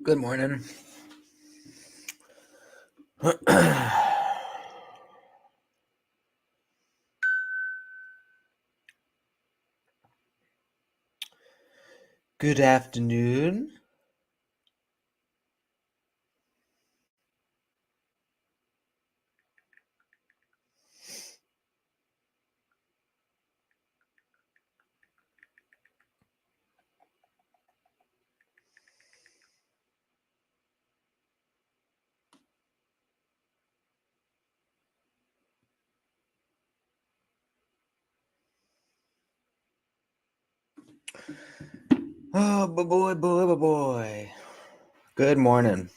Good morning. Good afternoon. Oh, boy. Good morning.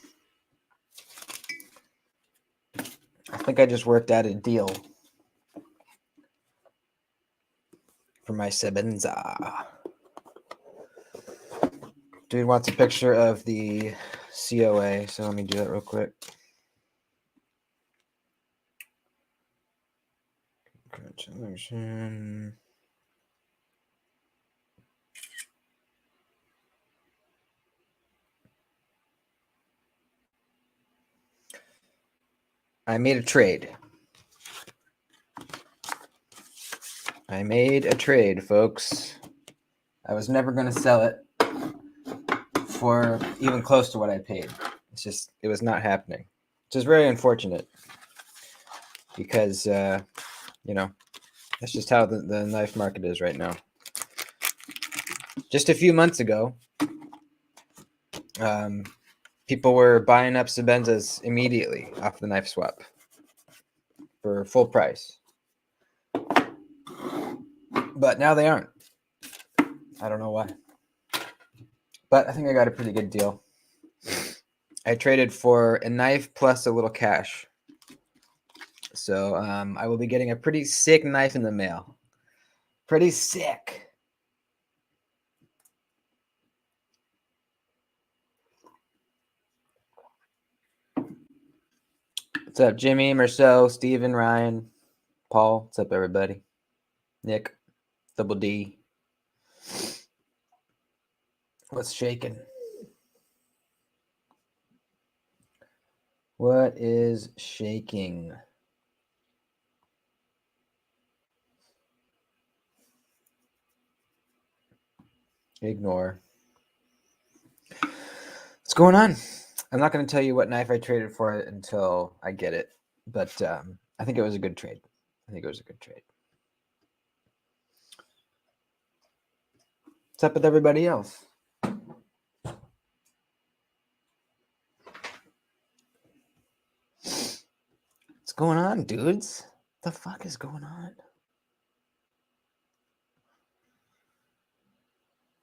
I think I just worked out a deal for my Sebenza. Dude wants a picture of the COA, so let me do that real quick. Congratulations. I made a trade. Folks. I was never going to sell it for even close to what I paid. It was not happening, which is very unfortunate because, that's just how the knife market is right now. Just a few months ago, people were buying up Sebenzas immediately off the knife swap for full price. But now they aren't. I don't know why. But I think I got a pretty good deal. I traded for a knife plus a little cash. So I will be getting a pretty sick knife in the mail. Pretty sick. What's up, Jimmy, Marcel, Steven, Ryan, Paul? What's up, everybody? Nick, Double D. What's shaking? What is shaking? Ignore. What's going on? I'm not going to tell you what knife I traded for it until I get it, but I think it was a good trade. What's up with everybody else? What's going on, dudes? What the fuck is going on?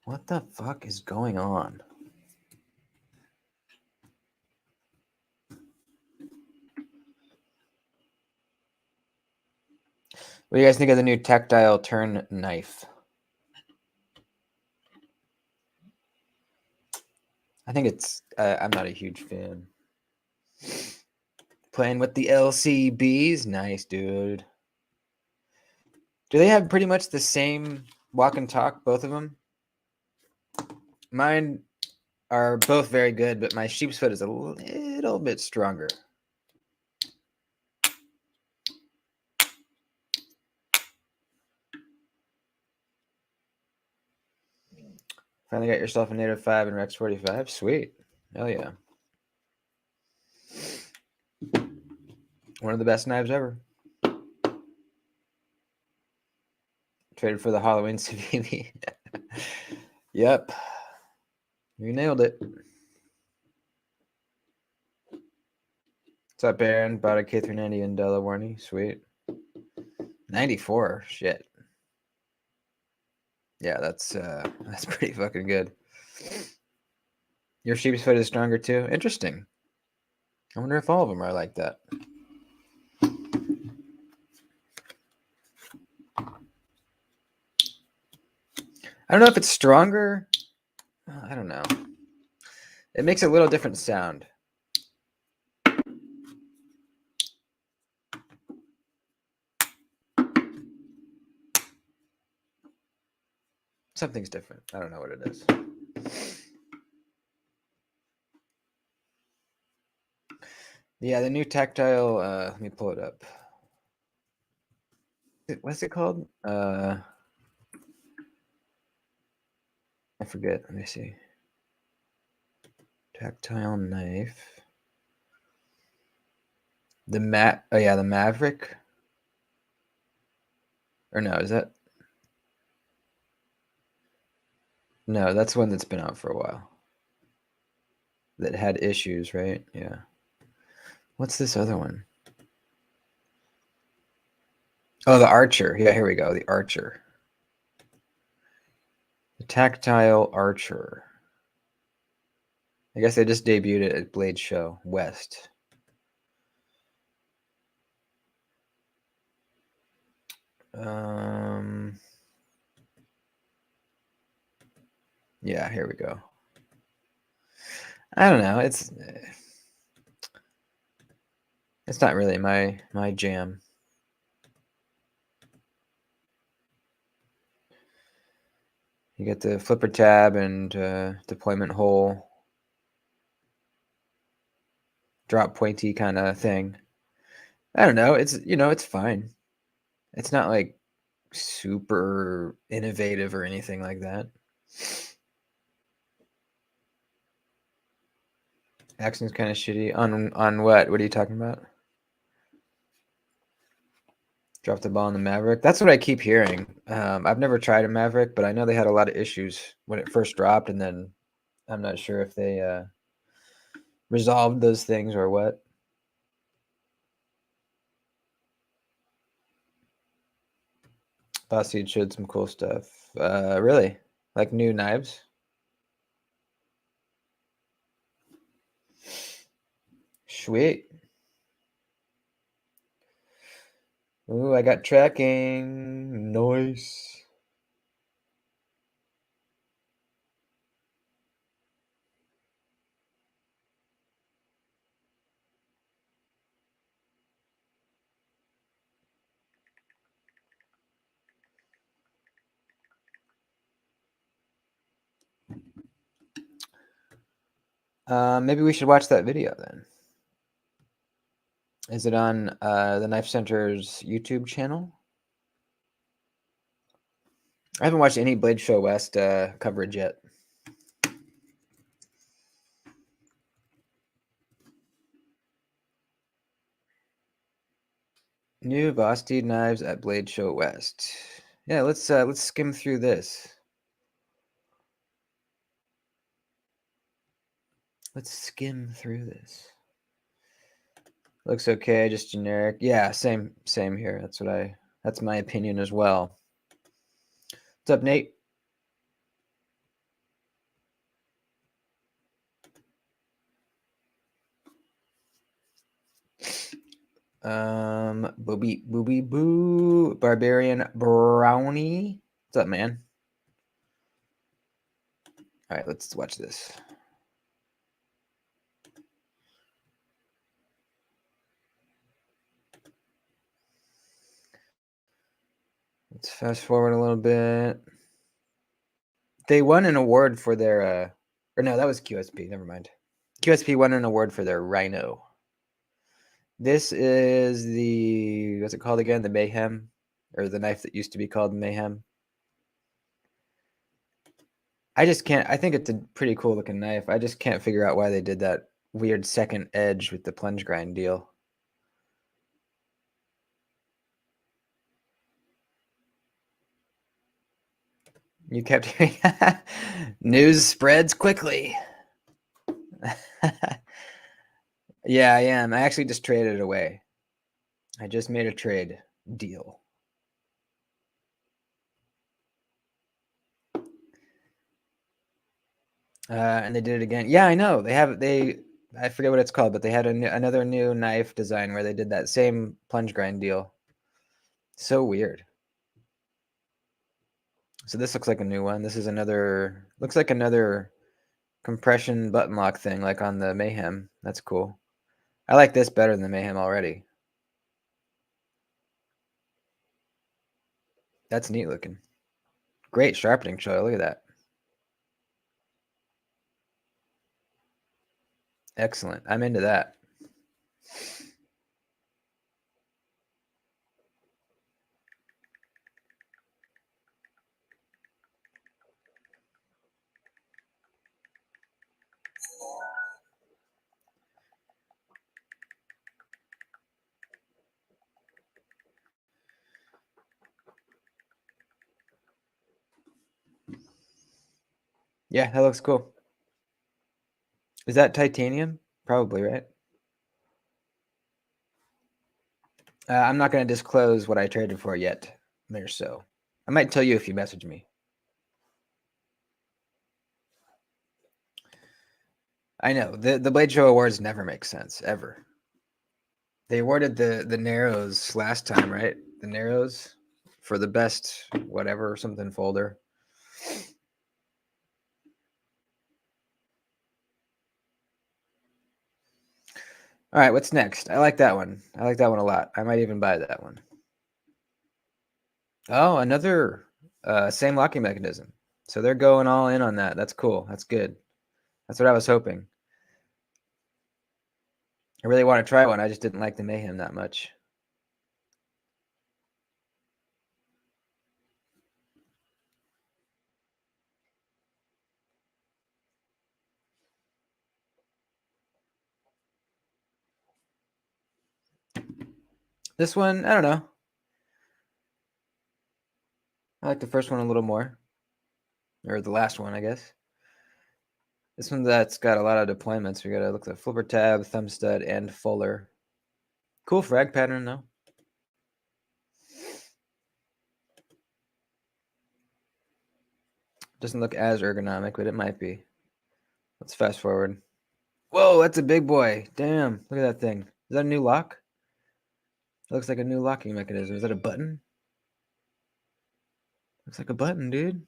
What the fuck is going on? What do you guys think of the new tactile turn knife? I think it's, I'm not a huge fan. Playing with the LCBs? Nice, dude. Do they have pretty much the same walk and talk, both of them? Mine are both very good, but my sheep's foot is a little bit stronger. Finally got yourself a Native 5 and Rex 45. Sweet. Hell yeah. One of the best knives ever. Traded for the Halloween Savini. Yep. You nailed it. What's up, Aaron? Bought a K390 in Delawarney. Sweet. 94. Shit. Yeah, that's pretty fucking good. Your sheep's foot is stronger too? Interesting. I wonder if all of them are like that. I don't know if it's stronger. I don't know. It makes a little different sound. Something's different. I don't know what it is. Yeah, the new tactile. Let me pull it up. What's it called? I forget. Let me see. Tactile knife. Oh yeah, the Maverick. Or no, is that? No, that's one that's been out for a while. That had issues, right? Yeah. What's this other one? Oh, the Archer. Yeah, here we go. The Archer. The Tactile Archer. I guess they just debuted it at Blade Show West. Yeah, here we go. I don't know. It's not really my jam. You get the flipper tab and deployment hole, drop pointy kind of thing. I don't know. It's fine. It's not like super innovative or anything like that. Action's kind of shitty. On what? What are you talking about? Drop the ball on the Maverick. That's what I keep hearing. I've never tried a Maverick, but I know they had a lot of issues when it first dropped, and then I'm not sure if they resolved those things or what. Boss Seed showed some cool stuff. Really? Like new knives? Sweet. Ooh, I got tracking. Nice. Maybe we should watch that video then. Is it on the Knife Center's YouTube channel? I haven't watched any Blade Show West coverage yet. New Vosteed knives at Blade Show West. Yeah, let's skim through this. Let's skim through this. Looks okay, just generic. Yeah, same here. That's my opinion as well. What's up, Nate? Booby boo, Barbarian Brownie. What's up, man? All right, let's watch this. Let's fast forward a little bit. They won an award for their or no, that was QSP. Never mind. QSP won an award for their Rhino. This is the, what's it called again? The Mayhem, or the knife that used to be called Mayhem. I just can't. I think it's a pretty cool looking knife. I just can't figure out why they did that weird second edge with the plunge grind deal. You kept hearing news spreads quickly. Yeah, I am. I actually just traded it away. I just made a trade deal. And they did it again. Yeah, I know. I forget what it's called, but they had another new knife design where they did that same plunge grind deal. So weird. So this looks like a new one. This is looks like another compression button lock thing, like on the Mayhem. That's cool. I like this better than the Mayhem already. That's neat looking. Great sharpening choil. Look at that. Excellent. I'm into that. Yeah, that looks cool. Is that titanium? Probably, right? I'm not going to disclose what I traded for yet, or so. I might tell you if you message me. I know the Blade Show Awards never make sense ever. They awarded the Narrows last time, right? The Narrows for the best whatever something folder. All right, what's next? I like that one. I like that one a lot. I might even buy that one. Oh, another same locking mechanism. So they're going all in on that. That's cool. That's good. That's what I was hoping. I really want to try one. I just didn't like the Mayhem that much. This one, I don't know. I like the first one a little more. Or the last one, I guess. This one that's got a lot of deployments. We gotta look at flipper tab, thumb stud, and fuller. Cool frag pattern though. Doesn't look as ergonomic, but it might be. Let's fast forward. Whoa, that's a big boy. Damn, look at that thing. Is that a new lock? It looks like a new locking mechanism. Is that a button? Looks like a button, dude.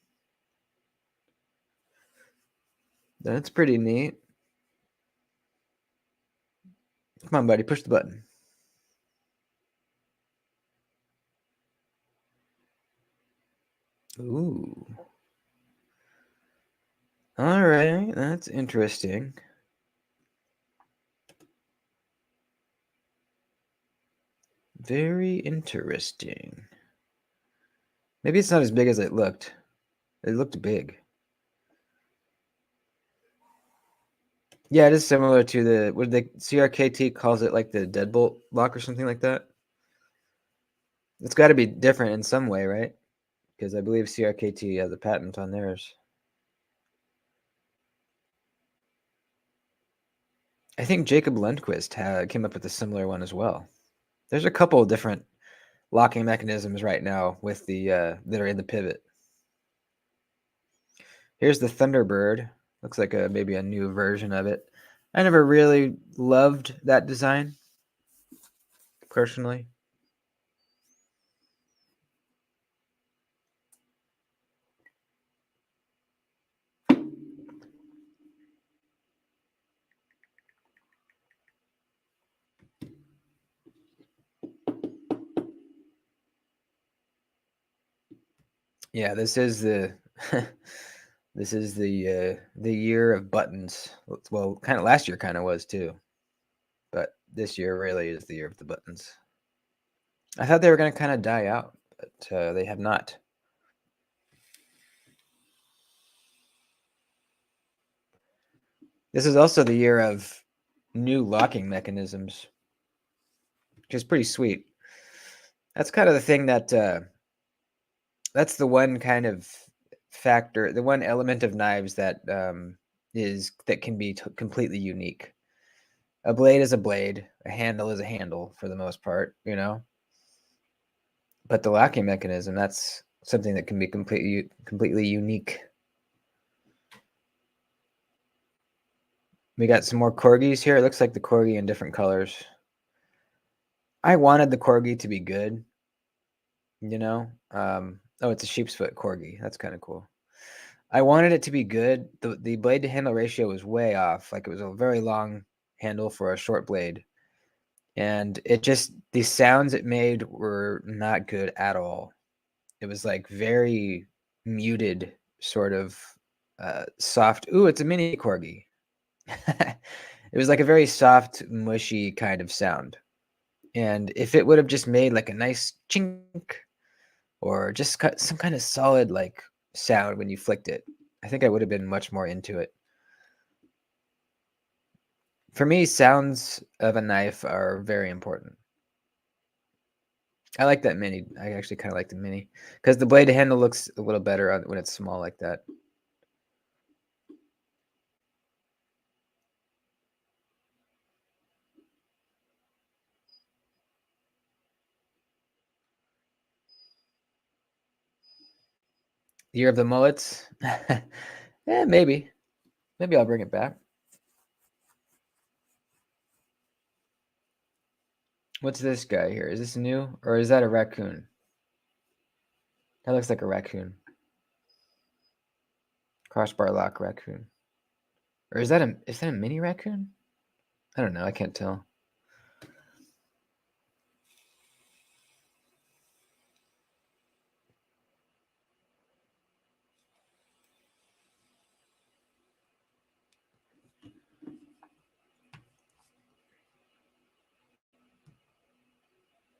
That's pretty neat. Come on, buddy, push the button. Ooh. All right, that's interesting. Very interesting. Maybe it's not as big as it looked. It looked big. Yeah, it is similar to the what the CRKT calls it, like the deadbolt lock or something like that. It's got to be different in some way, right? Because I believe CRKT has a patent on theirs. I think Jacob Lundquist came up with a similar one as well. There's a couple of different locking mechanisms right now with the that are in the pivot. Here's the Thunderbird. Looks like maybe a new version of it. I never really loved that design, personally. Yeah, this is the this is the year of buttons. Well, kind of last year kind of was too, but this year really is the year of the buttons. I thought they were going to kind of die out, but they have not. This is also the year of new locking mechanisms, which is pretty sweet. That's kind of the thing that that's the one kind of factor, the one element of knives that that can be completely unique. A blade is a blade, a handle is a handle for the most part, you know. But the locking mechanism, that's something that can be completely unique. We got some more corgis here. It looks like the corgi in different colors. I wanted the corgi to be good, you know. Oh, it's a sheep's foot corgi. That's kind of cool. I wanted it to be good. The blade to handle ratio was way off. Like it was a very long handle for a short blade. And it just the sounds it made were not good at all. It was like very muted, sort of soft. Ooh, it's a mini corgi. It was like a very soft, mushy kind of sound. And if it would have just made like a nice chink or just cut some kind of solid like sound when you flicked it, I think I would have been much more into it. For me, sounds of a knife are very important. I like that mini. I actually kind of like the mini because the blade handle looks a little better when it's small like that. Year of the Mullets. Yeah, maybe. Maybe I'll bring it back. What's this guy here? Is this new or is that a raccoon? That looks like a raccoon. Crossbar lock raccoon. Or is that a mini raccoon? I don't know. I can't tell.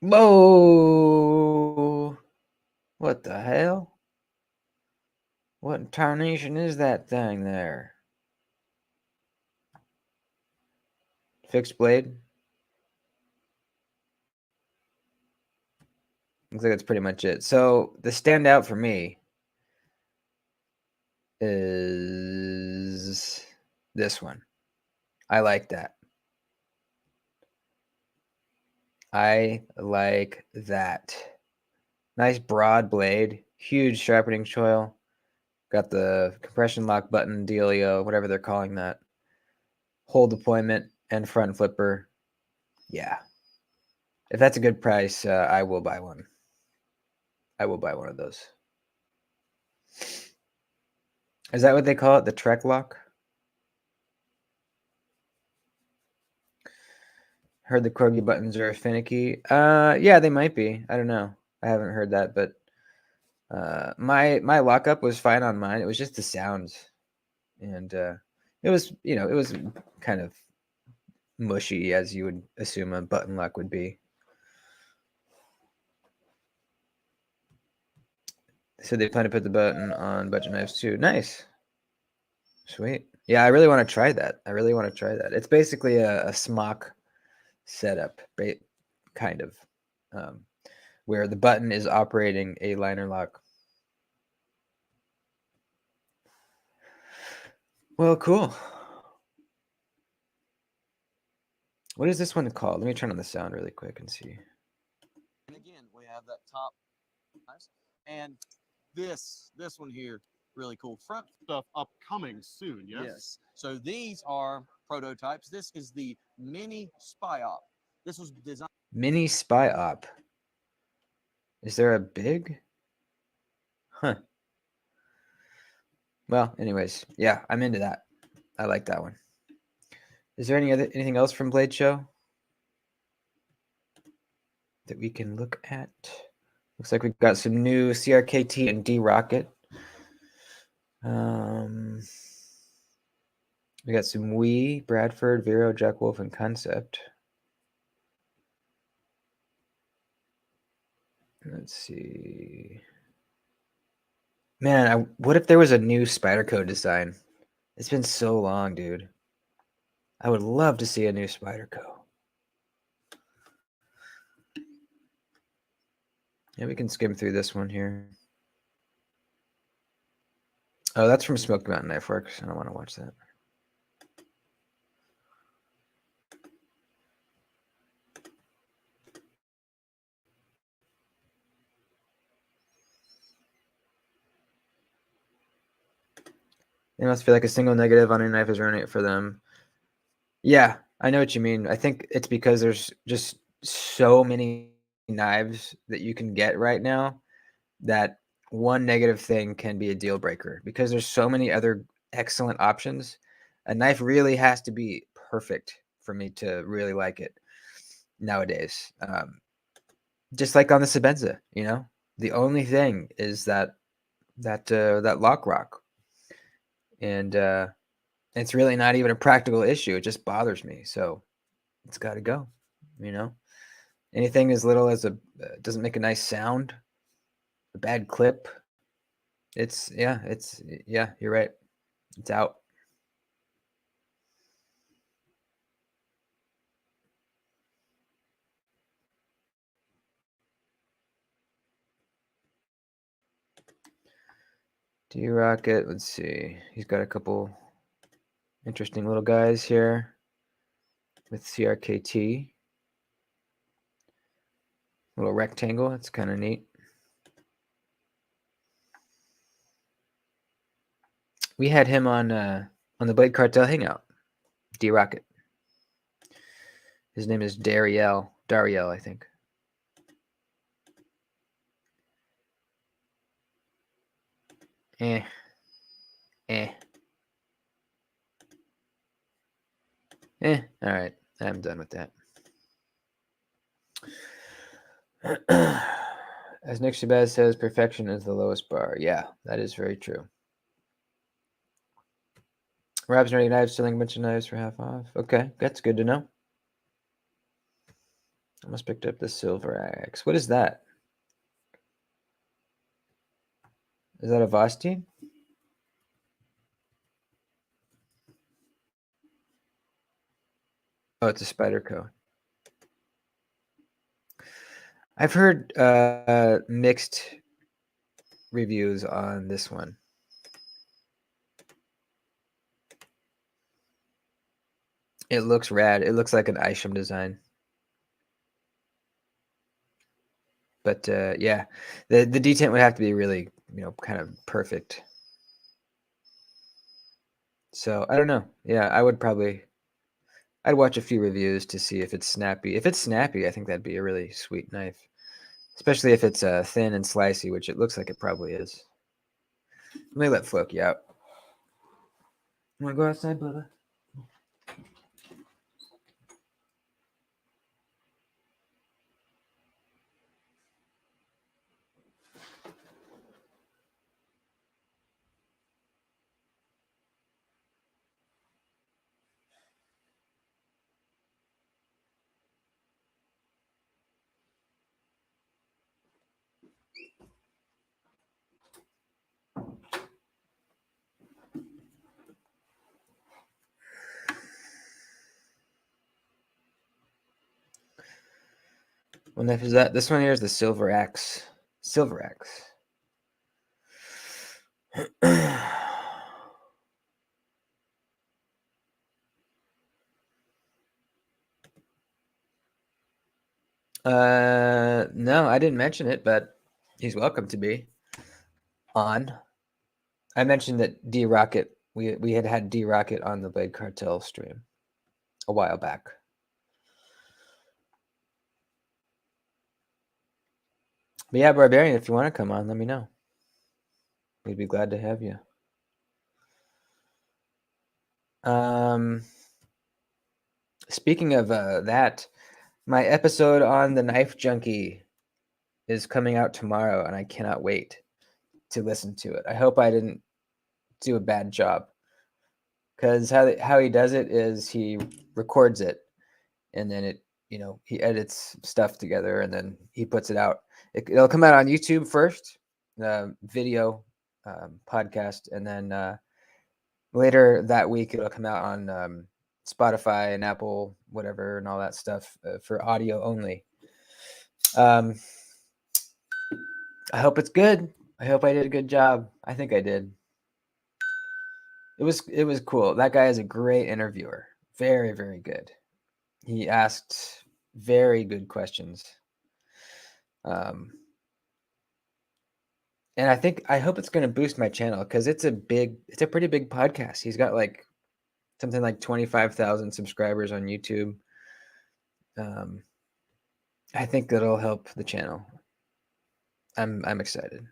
Whoa! What the hell? What in tarnation is that thing there? Fixed blade? Looks like that's pretty much it. So the standout for me is this one. I like that. I like that. Nice broad blade, huge sharpening choil. Got the compression lock button dealio, whatever they're calling that. Hole deployment and front flipper. Yeah. If that's a good price, I will buy one. I will buy one of those. Is that what they call it? The Trek lock? Heard the corgi buttons are finicky. Yeah, they might be. I don't know. I haven't heard that, but my lockup was fine on mine. It was just the sounds, and it was it was kind of mushy as you would assume a button lock would be. So they plan to put the button on budget knives too. Nice, sweet. Yeah, I really want to try that. It's basically a smock setup, kind of, where the button is operating a liner lock. Well, cool. What is this one called? Let me turn on the sound really quick and see. And again, we have that top, and this one here, really cool. Front stuff upcoming soon, yes? Yes. So these are prototypes. This is the Mini Spy Op. This was designed. Mini Spy Op. Is there a big? Huh. Well, anyways, yeah, I'm into that. I like that one. Is there anything else from Blade Show that we can look at? Looks like we've got some new CRKT and D Rocket. We got some Wii, Bradford, Vero, Jack Wolf, and Concept. Let's see. Man, what if there was a new Spyderco design? It's been so long, dude. I would love to see a new Spyderco. Yeah, we can skim through this one here. Oh, that's from Smoky Mountain Knife Works. I don't want to watch that. They must feel like a single negative on a knife is ruining it for them. Yeah, I know what you mean. I think it's because there's just so many knives that you can get right now that one negative thing can be a deal breaker because there's so many other excellent options. A knife really has to be perfect for me to really like it nowadays. Just like on the Sebenza, the only thing is that lock rock, and it's really not even a practical issue. It just bothers me, so it's got to go. Anything as little as doesn't make a nice sound, a bad clip. Yeah, you're right. It's out. D-Rocket, let's see. He's got a couple interesting little guys here with CRKT. Little rectangle, that's kind of neat. We had him on the Blade Cartel Hangout. D Rocket. His name is Dariel, I think. All right. I'm done with that. As Nick Shabazz says, perfection is the lowest bar. Yeah, that is very true. Rob's Nerdy Knives selling a bunch of knives for half off. Okay, that's good to know. I almost picked up the silver axe. What is that? Is that a Vosti? Oh, it's a Spyderco. I've heard mixed reviews on this one. It looks rad. It looks like an Isham design. But yeah, the detent would have to be really, kind of perfect. So I don't know. Yeah, I'd watch a few reviews to see if it's snappy. If it's snappy, I think that'd be a really sweet knife, especially if it's thin and slicey, which it looks like it probably is. Let me let Floki out. You want to go outside, Bubba? What knife is that? This one here is the Silver Axe. Silver Axe. No, I didn't mention it, but he's welcome to be on. I mentioned that D Rocket, we had D Rocket on the Blade Cartel stream a while back. But yeah, Barbarian, if you want to come on, let me know. We'd be glad to have you. Speaking of that, my episode on the Knife Junkie is coming out tomorrow, and I cannot wait to listen to it. I hope I didn't do a bad job, because how he does it is he records it, and then he edits stuff together, and then he puts it out. It'll come out on YouTube first, the video podcast, and then later that week it'll come out on Spotify and Apple, whatever, and all that stuff for audio only. I hope it's good. I hope I did a good job. I think I did. It was cool. That guy is a great interviewer. Very, very good. He asked very good questions. And I hope it's going to boost my channel, because it's a pretty big podcast. He's got like something like 25,000 subscribers on YouTube. I think that'll help the channel. I'm excited.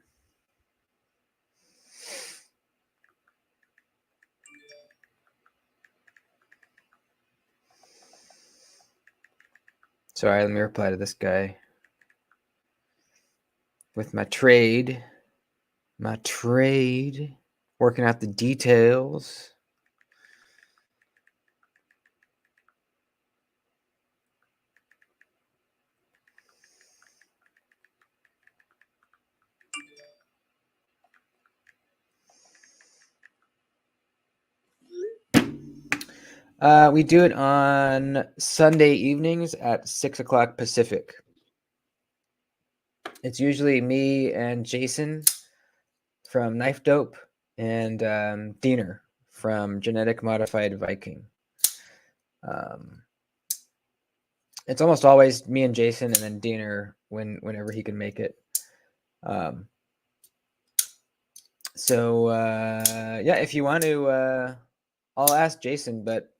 Sorry, let me reply to this guy with my trade. Working out the details. We do it on Sunday evenings at 6 o'clock Pacific. It's usually me and Jason from Knife Dope and Diener from Genetic Modified Viking. It's almost always me and Jason, and then Diener whenever he can make it. So yeah, if you want to, I'll ask Jason, but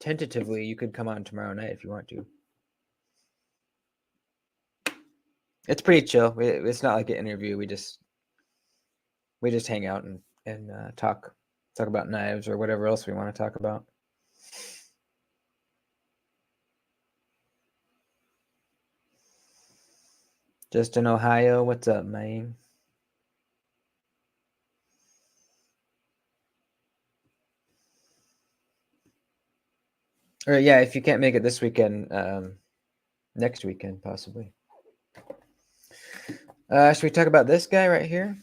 tentatively you could come on tomorrow night if you want to. It's pretty chill. It's not like an interview. We just hang out and talk about knives or whatever else we want to talk about. Just in Ohio, what's up, man? Or yeah, if you can't make it this weekend, next weekend possibly. Should we talk about this guy right here?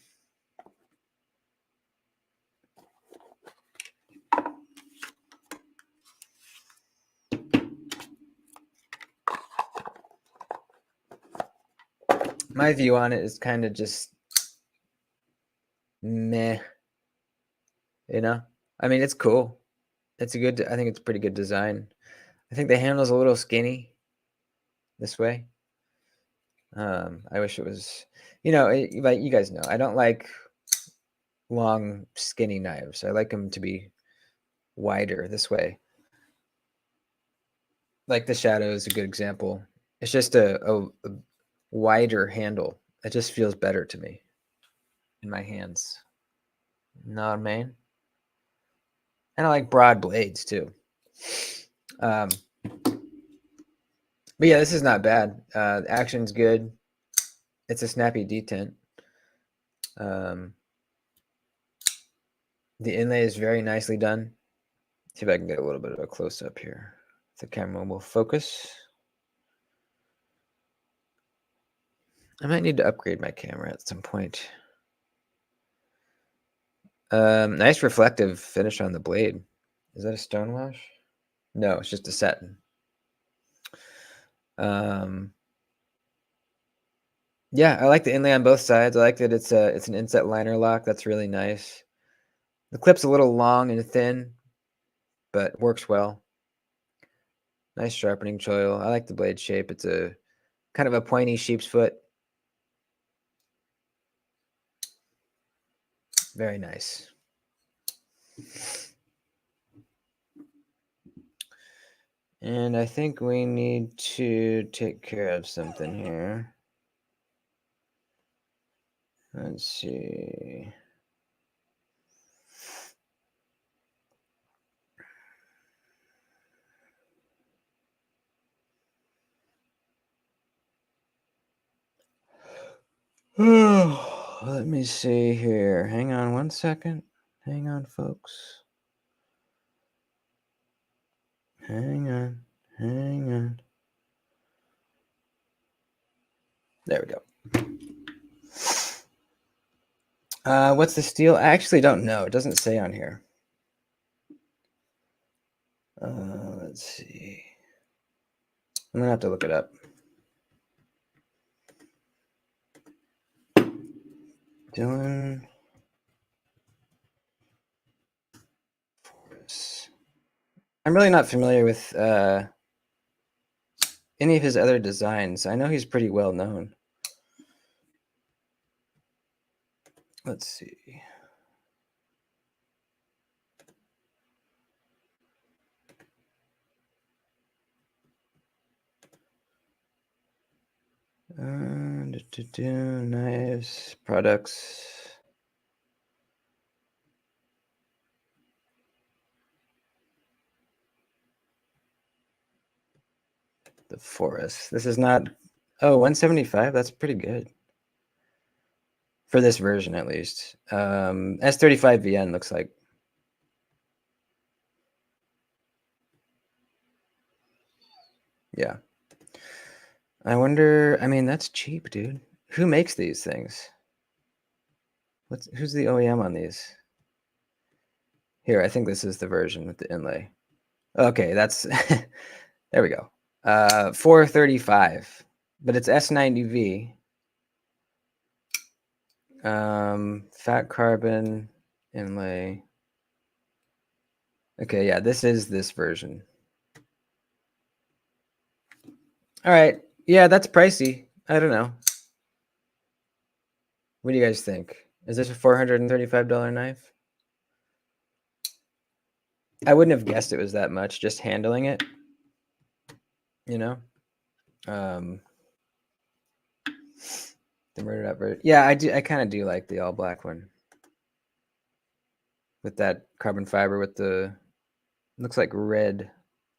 My view on it is kind of just meh. You know, I mean, it's cool. It's a good. I think it's a pretty good design. I think the handle's a little skinny this way. I wish it was. You know, like you guys know, I don't like long, skinny knives. I like them to be wider this way. Like the Shadow is a good example. It's just a wider handle. It just feels better to me in my hands. Know what I mean? And I like broad blades too. But yeah, this is not bad. Action's good. It's a snappy detent. The inlay is very nicely done. See if I can get a little bit of a close up here. The camera will focus. I might need to upgrade my camera at some point. Nice reflective finish on the blade. Is that a stonewash? No, it's just a satin. Yeah, I like the inlay on both sides. I like that it's an inset liner lock. That's really nice. The clip's a little long and thin, but works well. Nice sharpening choil. I like the blade shape. It's a kind of a pointy sheep's foot. Very nice. And I think we need to take care of something here. Let's see. Let me see here. Hang on one second. Hang on, folks. Hang on. Hang on. There we go. What's the steel? I actually don't know. It doesn't say on here. Let's see. I'm gonna have to look it up. Dylan. I'm really not familiar with any of his other designs. I know he's pretty well known. Let's see. Knives, products. The Forest. This is not. Oh, 175. That's pretty good. For this version, at least. S35VN looks like. Yeah. I wonder. I mean, that's cheap, dude. Who makes these things? Who's the OEM on these? Here, I think this is the version with the inlay. Okay, that's there we go. 435, but it's S90V. Fat carbon inlay. Okay, yeah, this is this version. All right. Yeah, that's pricey. I don't know. What do you guys think? Is this a $435 knife? I wouldn't have guessed it was that much just handling it. You know? The murdered up version. Yeah, I do. I kind of do like the all black one with that carbon fiber with the looks like red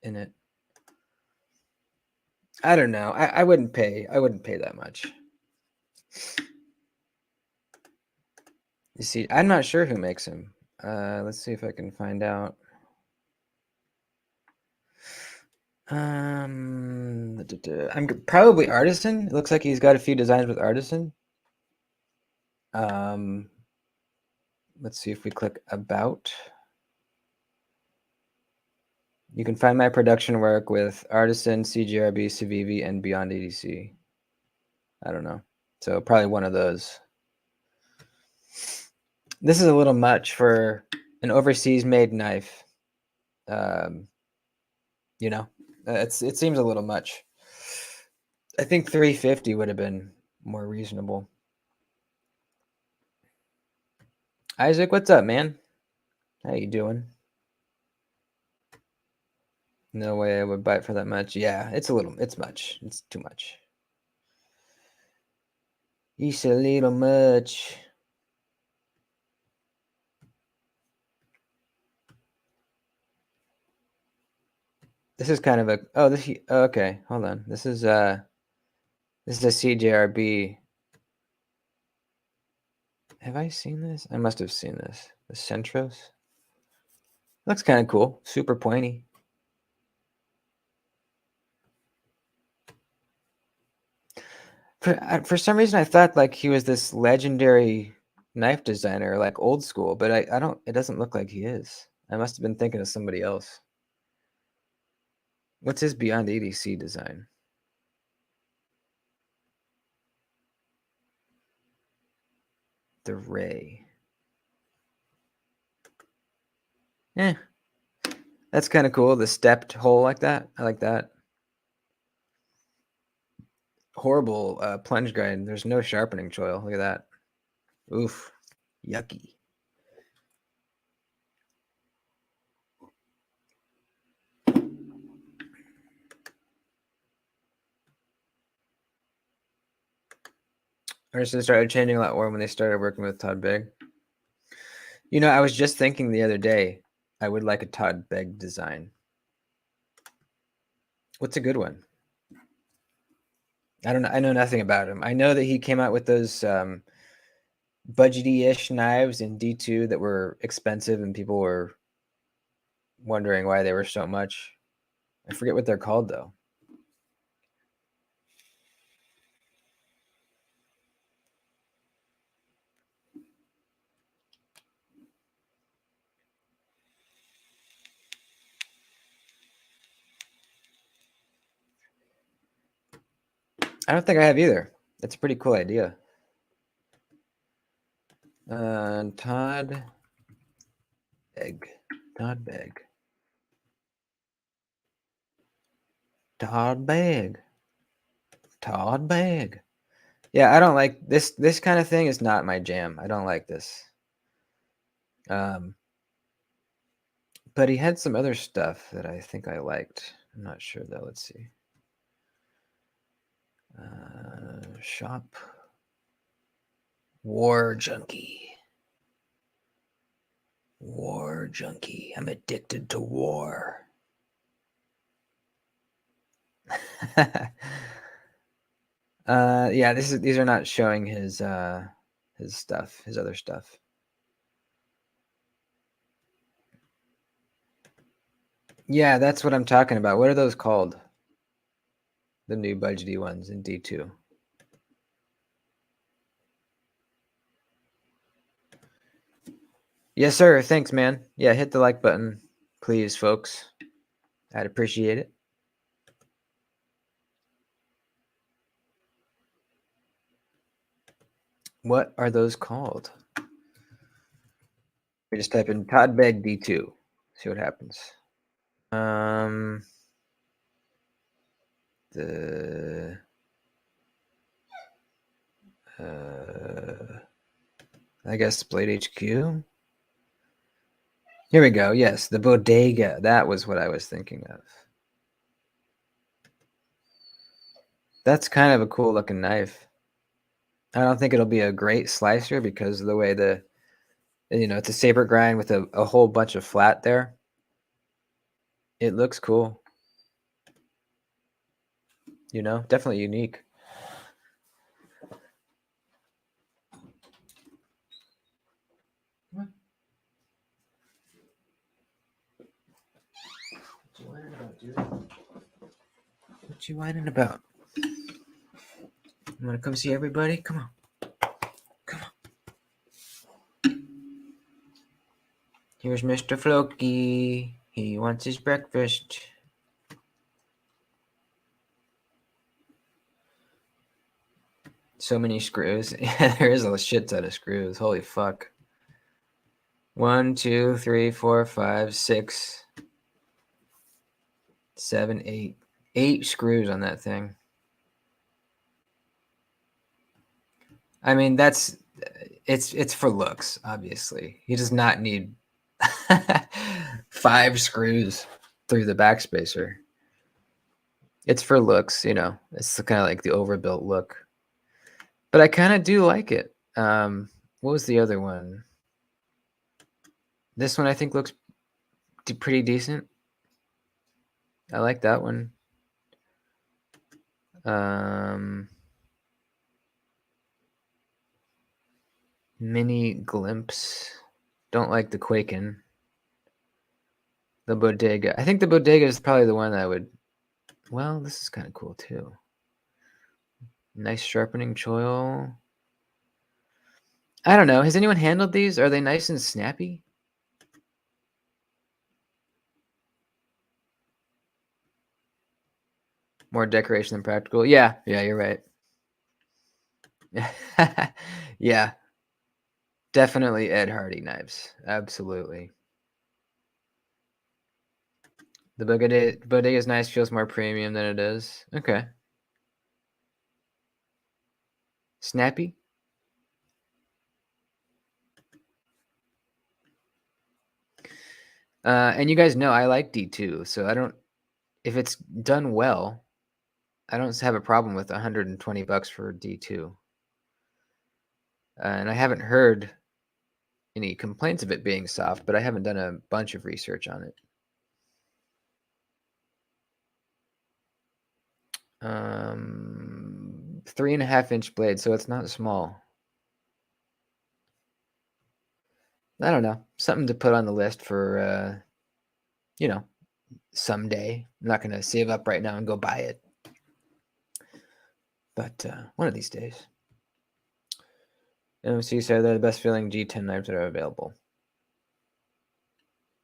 in it. I don't know. I wouldn't pay. I wouldn't pay that much. You see, I'm not sure who makes them. Let's see if I can find out. I'm probably Artisan. It looks like he's got a few designs with Artisan. Let's see if we click about. You can find my production work with Artisan, CGRB, Civivi, and Beyond EDC. I don't know. So probably one of those. This is a little much for an overseas made knife. You know, it seems a little much. I think 350 would have been more reasonable. Isaac, what's up, man? How you doing? No way I would buy it for that much. Yeah, it's much. It's too much. It's a little much. This is kind of a okay, hold on. This is a CJRB. Have I seen this? I must have seen this. The Centros. Looks kind of cool. Super pointy. For some reason I thought like he was this legendary knife designer, like old school, but I don't it doesn't look like he is. I must have been thinking of somebody else. What's his Beyond EDC design? The Ray. Yeah. That's kind of cool. The stepped hole like that. I like that. Horrible plunge guide. There's no sharpening choil. Look at that. Oof. Yucky. Artists started changing a lot more when they started working with Todd Begg. You know, I was just thinking the other day, I would like a Todd Begg design. What's a good one? I don't know. I know nothing about him. I know that he came out with those budgety-ish knives in D2 that were expensive and people were wondering why they were so much. I forget what they're called though. I don't think I have either. That's a pretty cool idea. Todd Begg. Todd Begg. Todd Begg. Todd Begg. Yeah, I don't like this. This kind of thing is not my jam. I don't like this. But he had some other stuff that I think I liked. I'm not sure though. Let's see. Shop. War Junkie. War Junkie. I'm addicted to war. Yeah, these are not showing his stuff, his other stuff. Yeah, that's what I'm talking about. What are those called? The new budgety ones in D2. Yes, sir. Thanks, man. Yeah, hit the like button, please, folks. I'd appreciate it. What are those called? We just type in Todd Begg D2. See what happens. I guess Blade HQ. Here we go. Yes, the bodega. That was what I was thinking of. That's kind of a cool looking knife. I don't think it'll be a great slicer because of the way it's a saber grind with a whole bunch of flat there. It looks cool. Definitely unique. What you whining about, dude? What you whining about? You want to come see everybody? Come on. Come on. Here's Mr. Floki. He wants his breakfast. So many screws. Yeah, there is a shit ton of screws. Holy fuck. 1, 2, 3, 4, 5, 6, 7, 8. 8 screws on that thing. I mean, it's for looks, obviously. He does not need 5 screws through the backspacer. It's for looks, It's kind of like the overbuilt look. But I kind of do like it. What was the other one? This one I think looks pretty decent. I like that one. Mini glimpse. Don't like the Quaken. The bodega. I think the bodega is probably the one I would. Well, this is kind of cool too. Nice sharpening choil. I don't know. Has anyone handled these? Are they nice and snappy? More decoration than practical. Yeah, you're right. Yeah. Definitely Ed Hardy knives. Absolutely. The bodega is nice, feels more premium than it is. Okay. Snappy? And you guys know I like D2, so if it's done well, I don't have a problem with $120 for D2. And I haven't heard any complaints of it being soft, but I haven't done a bunch of research on it. 3.5-inch blade, so it's not small. I don't know. Something to put on the list for, someday. I'm not going to save up right now and go buy it. But one of these days. MMC said they're the best feeling G10 knives that are available.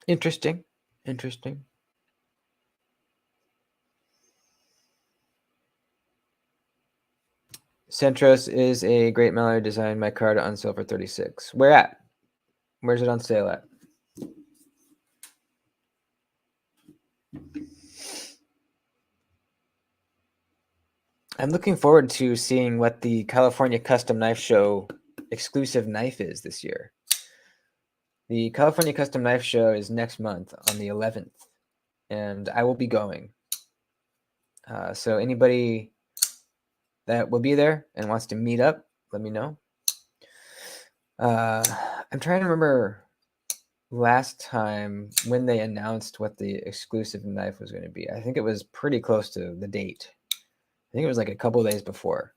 Interesting. Centros is a great Mallory design. My card on sale for $36. Where at? Where's it on sale at? I'm looking forward to seeing what the California Custom Knife Show exclusive knife is this year. The California Custom Knife Show is next month on the 11th, and I will be going. So anybody that will be there and wants to meet up, let me know. I'm trying to remember last time when they announced what the exclusive knife was going to be. I think it was pretty close to the date. I think it was like a couple days before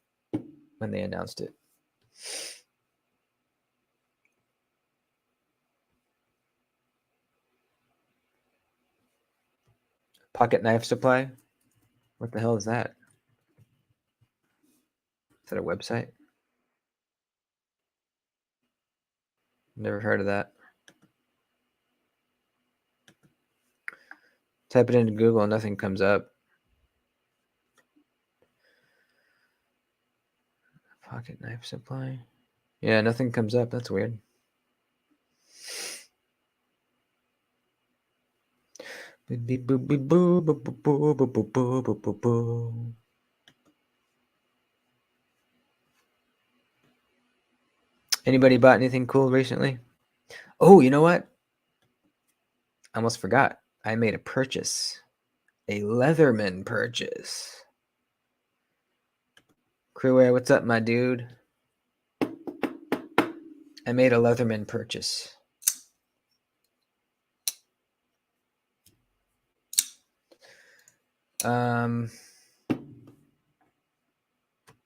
when they announced it. Pocket Knife Supply? What the hell is that? Is that a website? Never heard of that. Type it into Google and nothing comes up. Pocket Knife Supply? Yeah, nothing comes up. That's weird. Anybody bought anything cool recently? Oh, you know what? I almost forgot. I made a purchase. A Leatherman purchase. Crewware, what's up, my dude? I made a Leatherman purchase.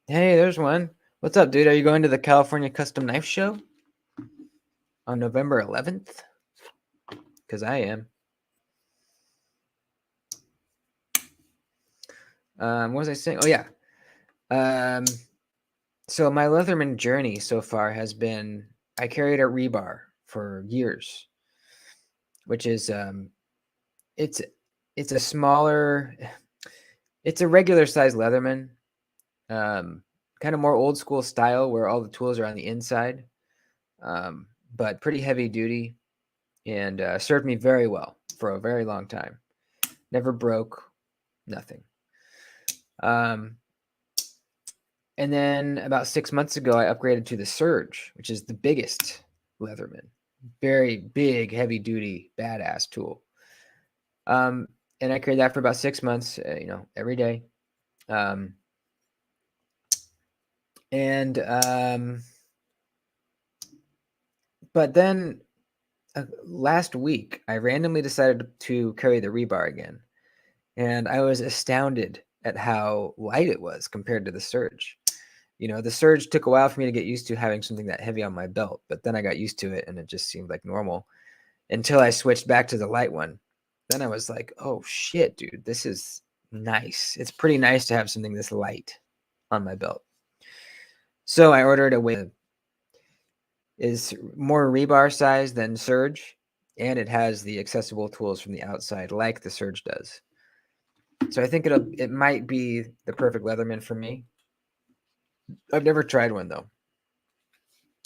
Hey, there's one. What's up, dude? Are you going to the California Custom Knife Show on November 11th? Because I am. What was I saying? Oh, yeah. So my Leatherman journey so far has been, I carried a rebar for years, which is, it's a smaller, it's a regular size Leatherman, kind of more old school style where all the tools are on the inside, but pretty heavy duty, and served me very well for a very long time. Never broke, nothing. And then about 6 months ago, I upgraded to the Surge, which is the biggest Leatherman. Very big, heavy duty, badass tool. And I carried that for about 6 months, every day. But then last week, I randomly decided to carry the rebar again. And I was astounded at how light it was compared to the Surge. The Surge took a while for me to get used to having something that heavy on my belt, but then I got used to it and it just seemed like normal until I switched back to the light one. Then I was like, oh shit, dude, this is nice. It's pretty nice to have something this light on my belt. So I ordered a weight is more rebar size than Surge, and it has the accessible tools from the outside like the Surge does. So I think it might be the perfect Leatherman for me. I've never tried one though.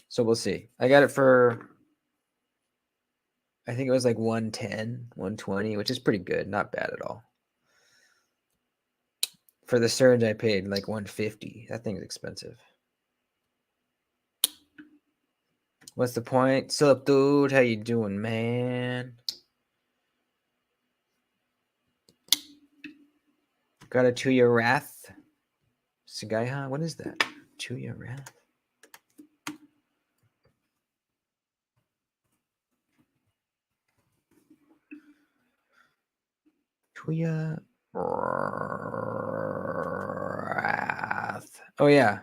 So we'll see. I got it for, I think it was like 110, 120, which is pretty good. Not bad at all. For the Surge, I paid like 150. That thing's expensive. What's the point? Sup, dude? How you doing, man? Got a Tuya Wrath. Sagaiha? What is that? Tuya Wrath? Tuya Wrath. Oh, yeah.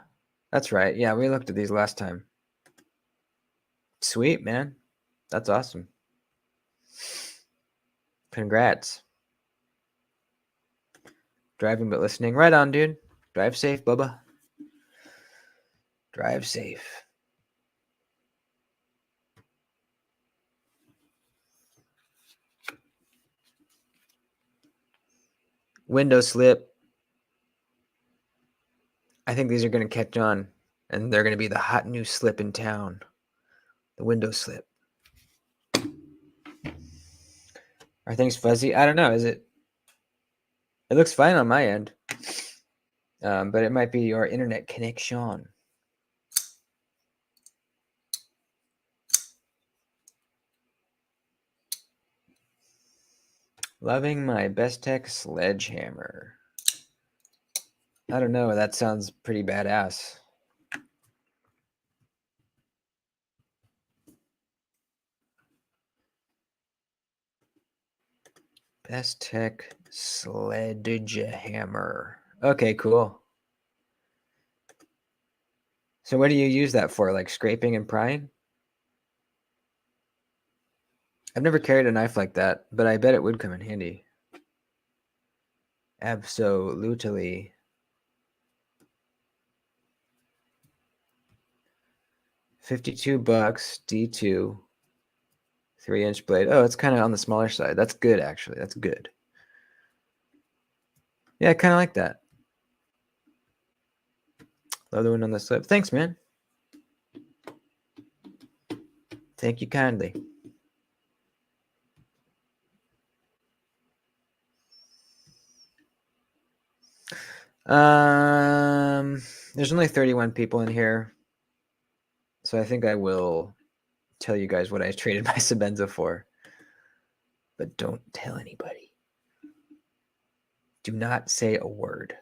That's right. Yeah, we looked at these last time. Sweet, man. That's awesome. Congrats. Driving but listening. Right on, dude. Drive safe, Bubba. Drive safe. Window slip. I think these are going to catch on, and they're going to be the hot new slip in town. The window slip. Are things fuzzy? I don't know. Is it? It looks fine on my end, but it might be your internet connection. Loving my Best Tech sledgehammer. I don't know. That sounds pretty badass. Best Tech sledgehammer. Okay, cool. So what do you use that for? Like scraping and prying? I've never carried a knife like that, but I bet it would come in handy. Absolutely. $52, D2, 3-inch blade. Oh, it's kind of on the smaller side. That's good, actually. That's good. Yeah, I kind of like that. Love the one on the slip. Thanks, man. Thank you kindly. There's only 31 people in here. So I think I will tell you guys what I traded my Sebenza for. But don't tell anybody. Do not say a word.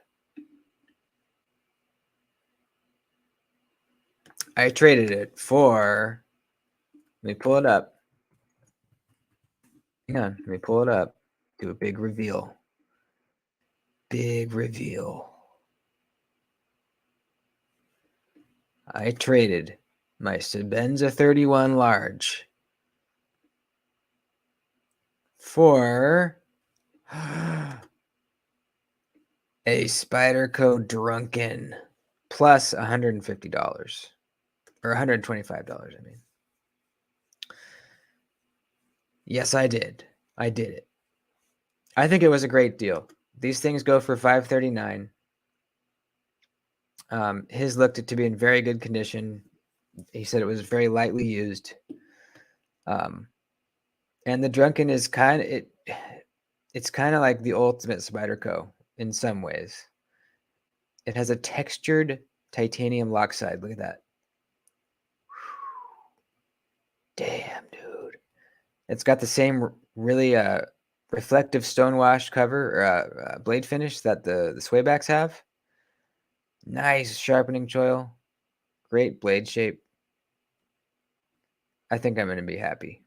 I traded it for, let me pull it up. Hang on, let me pull it up. Do a big reveal. Big reveal. I traded my Sebenza 31 large for a Spyderco Drunken plus $150 or $125. I mean, yes, I did. I did it. I think it was a great deal. These things go for $539. His looked to be in very good condition. He said it was very lightly used. And the Drunken is it's kind of like the ultimate Spyderco in some ways. It has a textured titanium lock side. Look at that. Damn, dude. It's got the same really reflective stonewash cover or blade finish that the Swaybacks have. Nice sharpening choil. Great blade shape. I think I'm going to be happy.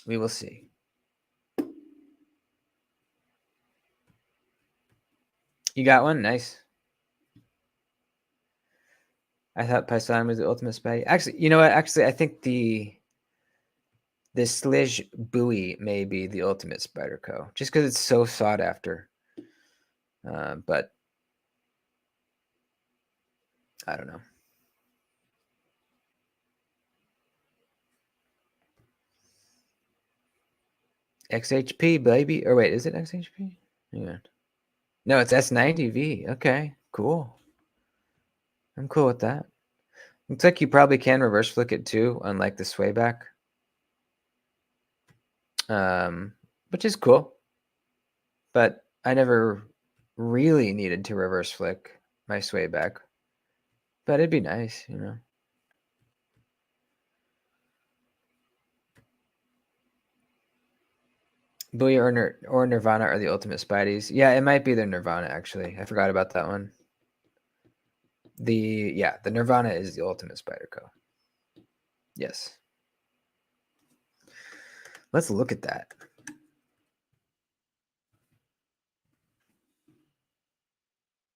We will see. You got one? Nice. I thought Paisan was the ultimate Spidey. Actually, you know what? Actually, I think the Sledge buoy may be the ultimate Spyderco, just because it's so sought after. But I don't know. XHP, baby. Or wait, is it XHP? Yeah. No, it's S90V. Okay, cool. I'm cool with that. Looks like you probably can reverse flick it too, unlike the Swayback. Which is cool. But I never really needed to reverse flick my Swayback. But it'd be nice, you know. Booyah or Nirvana are the ultimate Spideys. Yeah, it might be the Nirvana, actually. I forgot about that one. The Nirvana is the ultimate Spyderco. Yes. Let's look at that.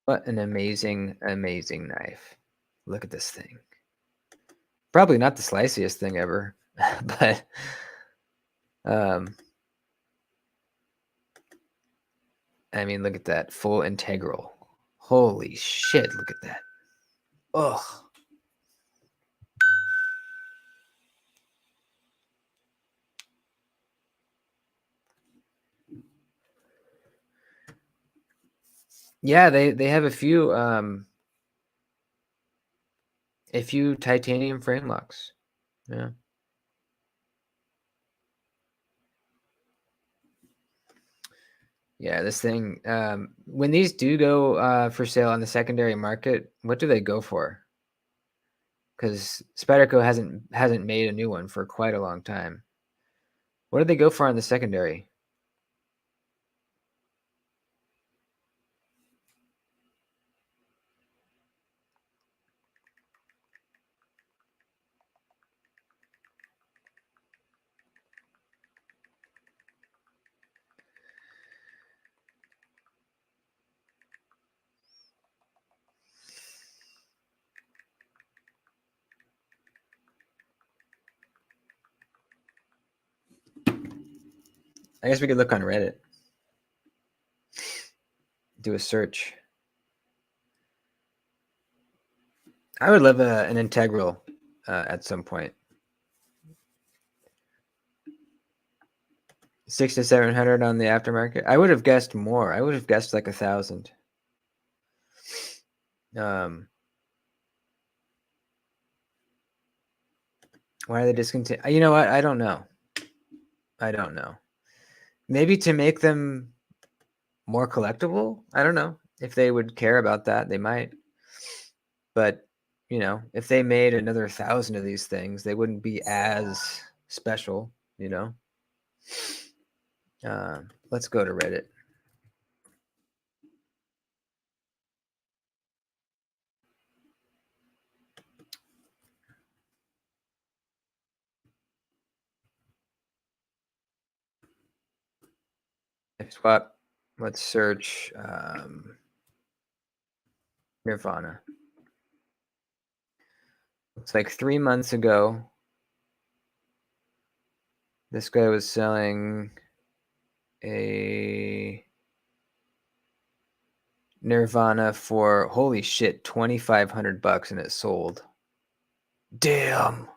What an amazing, amazing knife. Look at this thing. Probably not the sliciest thing ever, but I mean, look at that. Full integral. Holy shit, look at that. Ugh. Yeah, they have a few titanium frame locks. Yeah. Yeah, this thing, when these do go for sale on the secondary market, what do they go for? Because Spyderco hasn't made a new one for quite a long time. What do they go for on the secondary? I guess we could look on Reddit. Do a search. I would love an integral at some point. 600 to 700 on the aftermarket. I would have guessed more. I would have guessed like 1,000. Why are they discontinued? You know what? I don't know. I don't know. Maybe to make them more collectible? I don't know. If they would care about that, they might. But you know, if they made another 1,000 of these things, they wouldn't be as special, you know. Let's go to Reddit. Swap. Let's search Nirvana. Looks like 3 months ago, this guy was selling a Nirvana for, holy shit, $2,500 and it sold. Damn.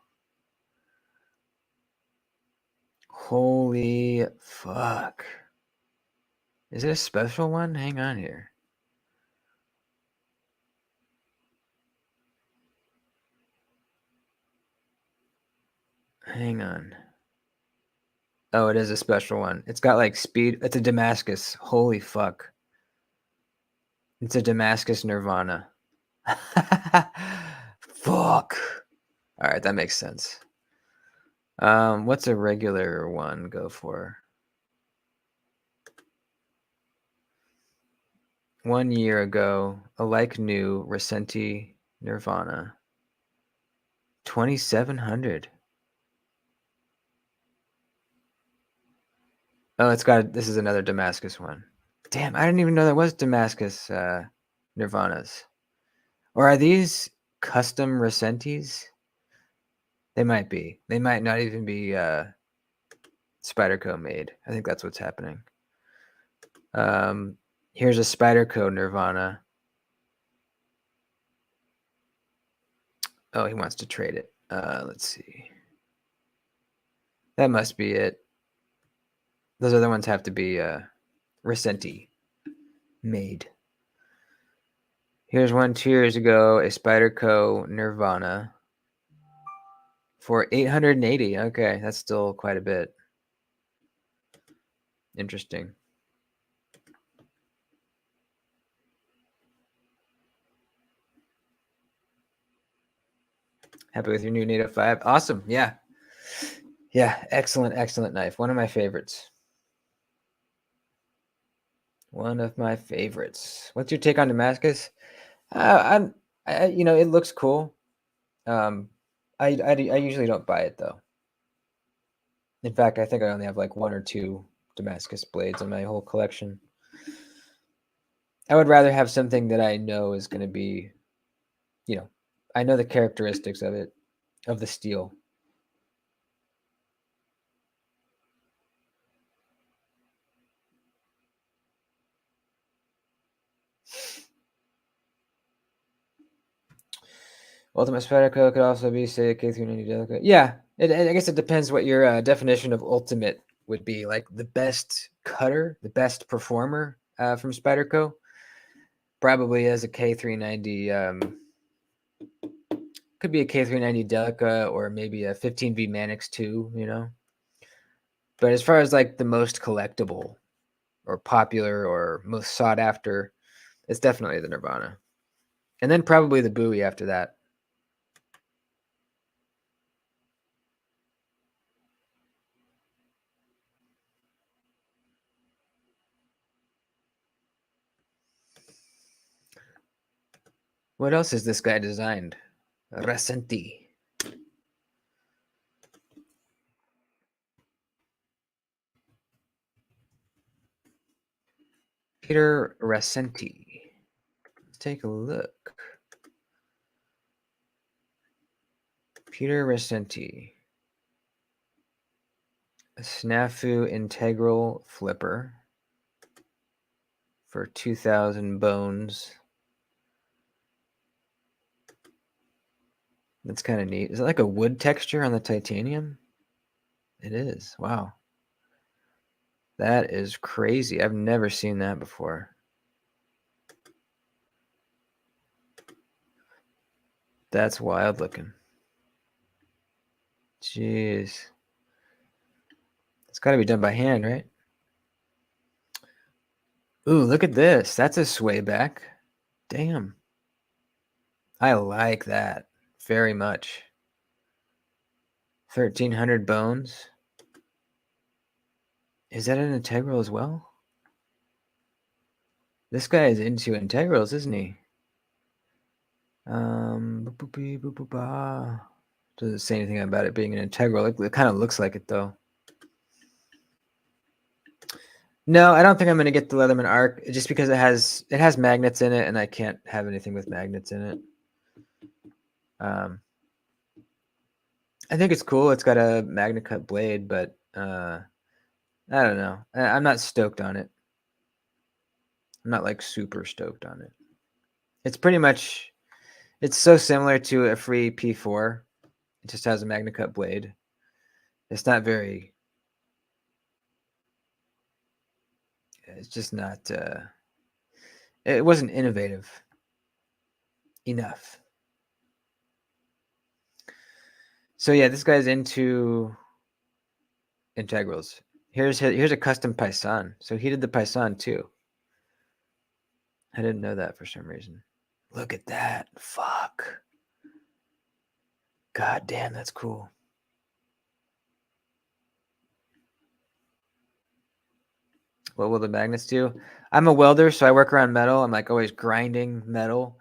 Holy fuck. Is it a special one? Hang on here. Hang on. Oh, it is a special one. It's got like speed. It's a Damascus. Holy fuck. It's a Damascus Nirvana. Fuck. All right, that makes sense. What's a regular one go for? 1 year ago, a like new Recenti Nirvana. 2,700. Oh, it's got, this is another Damascus one. Damn, I didn't even know there was Damascus Nirvanas. Or are these custom Recentis? They might be. They might not even be Spyderco made. I think that's what's happening. Here's a Spyderco Nirvana. Oh, he wants to trade it. Let's see. That must be it. Those other ones have to be Recenti made. Here's one 2 years ago, a Spyderco Nirvana for 880. Okay, that's still quite a bit. Interesting. Happy with your new Native 5? Awesome. Yeah. Yeah. Excellent, excellent knife. One of my favorites. One of my favorites. What's your take on Damascus? You know, it looks cool. I usually don't buy it though. In fact, I think I only have like 1 or 2 Damascus blades in my whole collection. I would rather have something that I know is going to be, you know, I know the characteristics of it, of the steel. Ultimate Spyderco could also be, say, a K390 Delica. Yeah, I guess it depends what your definition of ultimate would be. Like the best cutter, the best performer from Spyderco probably is a K390. Could be a K390 Delica or maybe a 15V Manix 2, you know. But as far as like the most collectible or popular or most sought after, it's definitely the Nirvana. And then probably the Bowie after that. What else has this guy designed? Recenti. Peter Recenti. Let's take a look. Peter Recenti. A Snafu Integral Flipper for 2,000 bones. That's kind of neat. Is it like a wood texture on the titanium? It is. Wow. That is crazy. I've never seen that before. That's wild looking. Jeez. It's got to be done by hand, right? Ooh, look at this. That's a sway back. Damn. I like that very much. 1,300 bones. Is that an integral as well? This guy is into integrals, isn't he? Doesn't say anything about it being an integral. It kind of looks like it though. No, I don't think I'm going to get the Leatherman arc just because it has magnets in it, and I can't have anything with magnets in it. I think it's cool. It's got a magnet cut blade, but I don't know. I'm not stoked on it. I'm not like super stoked on it. It's pretty much, it's so similar to a free P4. It just has a magnet cut blade. It's not very, it's just not, it wasn't innovative enough. So yeah, this guy's into integrals. Here's a custom Python. So he did the Python too. I didn't know that for some reason. Look at that. Fuck. God damn, that's cool. What will the magnets do? I'm a welder, so I work around metal. I'm like always grinding metal,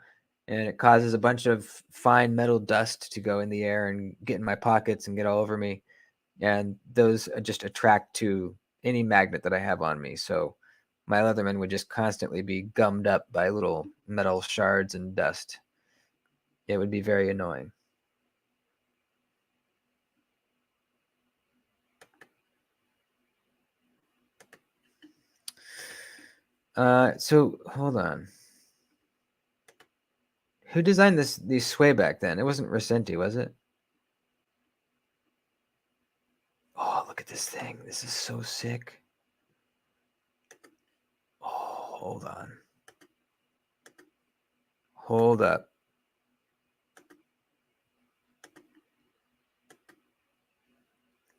and it causes a bunch of fine metal dust to go in the air and get in my pockets and get all over me. And those just attract to any magnet that I have on me. So my Leatherman would just constantly be gummed up by little metal shards and dust. It would be very annoying. So hold on. These sway back then? It wasn't Rosenti, was it? Oh, look at this thing. This is so sick. Oh, hold on. Hold up.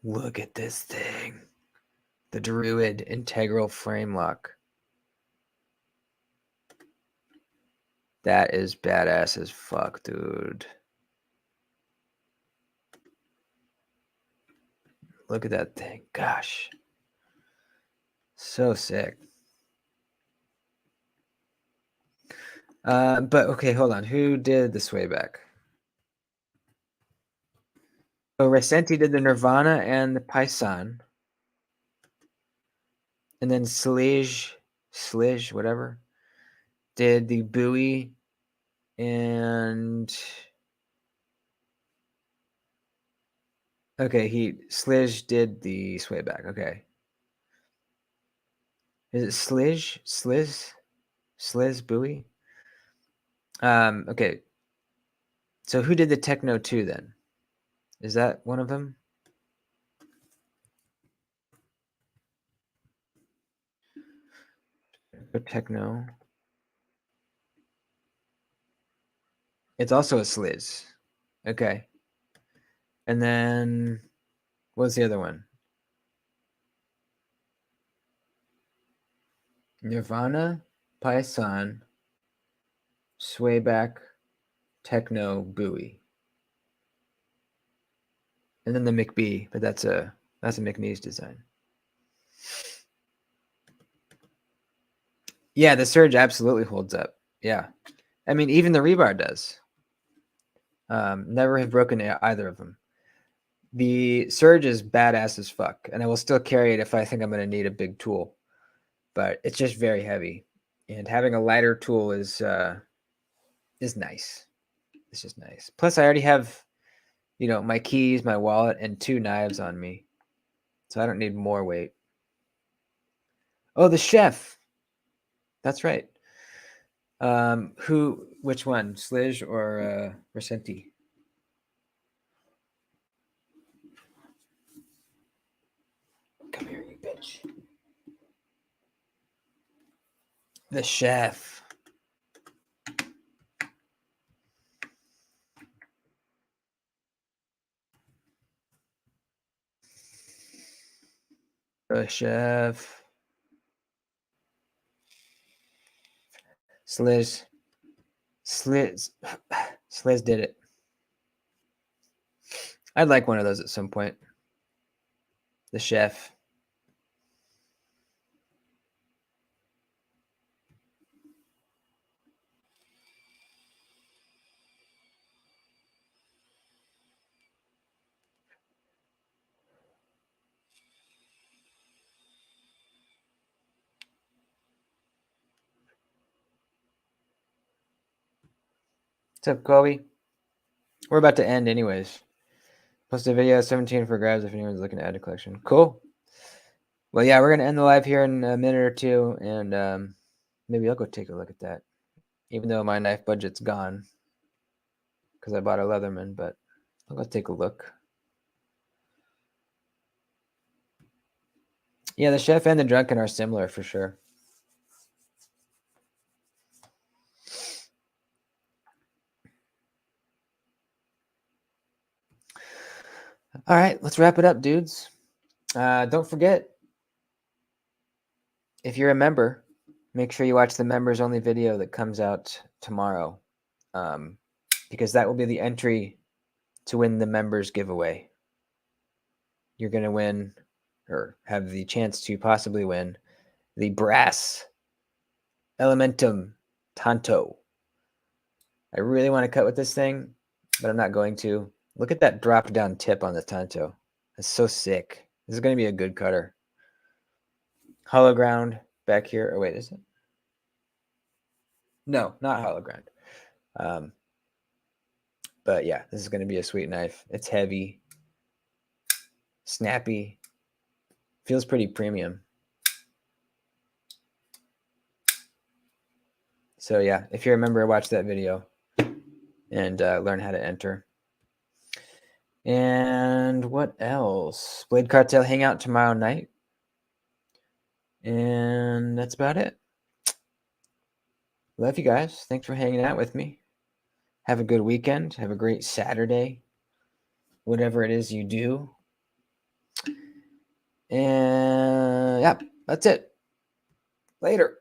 Look at this thing. The Druid integral frame lock. That is badass as fuck, dude. Look at that thing. Gosh. So sick. But okay, hold on. Who did the sway back? So Resenti did the Nirvana and the Python. And then Slige, whatever, did the buoy and okay, Slige did the sway back. Okay. Is it Sliz buoy? Okay. So who did the Techno 2 then? Is that one of them? Techno. It's also a Sliz. Okay. And then what's the other one? Nirvana, Python, Swayback, Techno, buoy. And then the McBee, but that's a McNeese design. Yeah, the Surge absolutely holds up. Yeah. I mean, even the rebar does. Never have broken either of them. The Surge is badass as fuck, and I will still carry it if I think I'm going to need a big tool. But it's just very heavy, and having a lighter tool is nice. It's just nice. Plus, I already have, my keys, my wallet, and 2 knives on me, so I don't need more weight. Oh, the chef. That's right. Which one? Slige or Resenti? Come here, you bitch. The chef. The chef. Sliz. Sliz did it. I'd like one of those at some point. The chef. What's up, Kobe? We're about to end anyways. Post a video 17 for grabs if anyone's looking to add a collection. Cool. Well, yeah, we're going to end the live here in a minute or two, and maybe I'll go take a look at that. Even though my knife budget's gone because I bought a Leatherman, but I'll go take a look. Yeah, the chef and the drunken are similar for sure. All right, let's wrap it up, dudes. Don't forget, if you're a member, make sure you watch the members only video that comes out tomorrow, because that will be the entry to win the members giveaway. You're going to win, or have the chance to possibly win, the brass Elementum Tanto. I really want to cut with this thing, but I'm not going to. Look at that drop down tip on the Tanto. It's so sick. This is going to be a good cutter. Hollow ground back here. Oh, wait, is it? No, not hollow ground. But yeah, this is going to be a sweet knife. It's heavy, snappy, feels pretty premium. So yeah, if you're a member, watch that video and learn how to enter. And what else? Blade Cartel Hangout tomorrow night. And that's about it. Love you guys. Thanks for hanging out with me. Have a good weekend. Have a great Saturday. Whatever it is you do. And yeah, that's it. Later.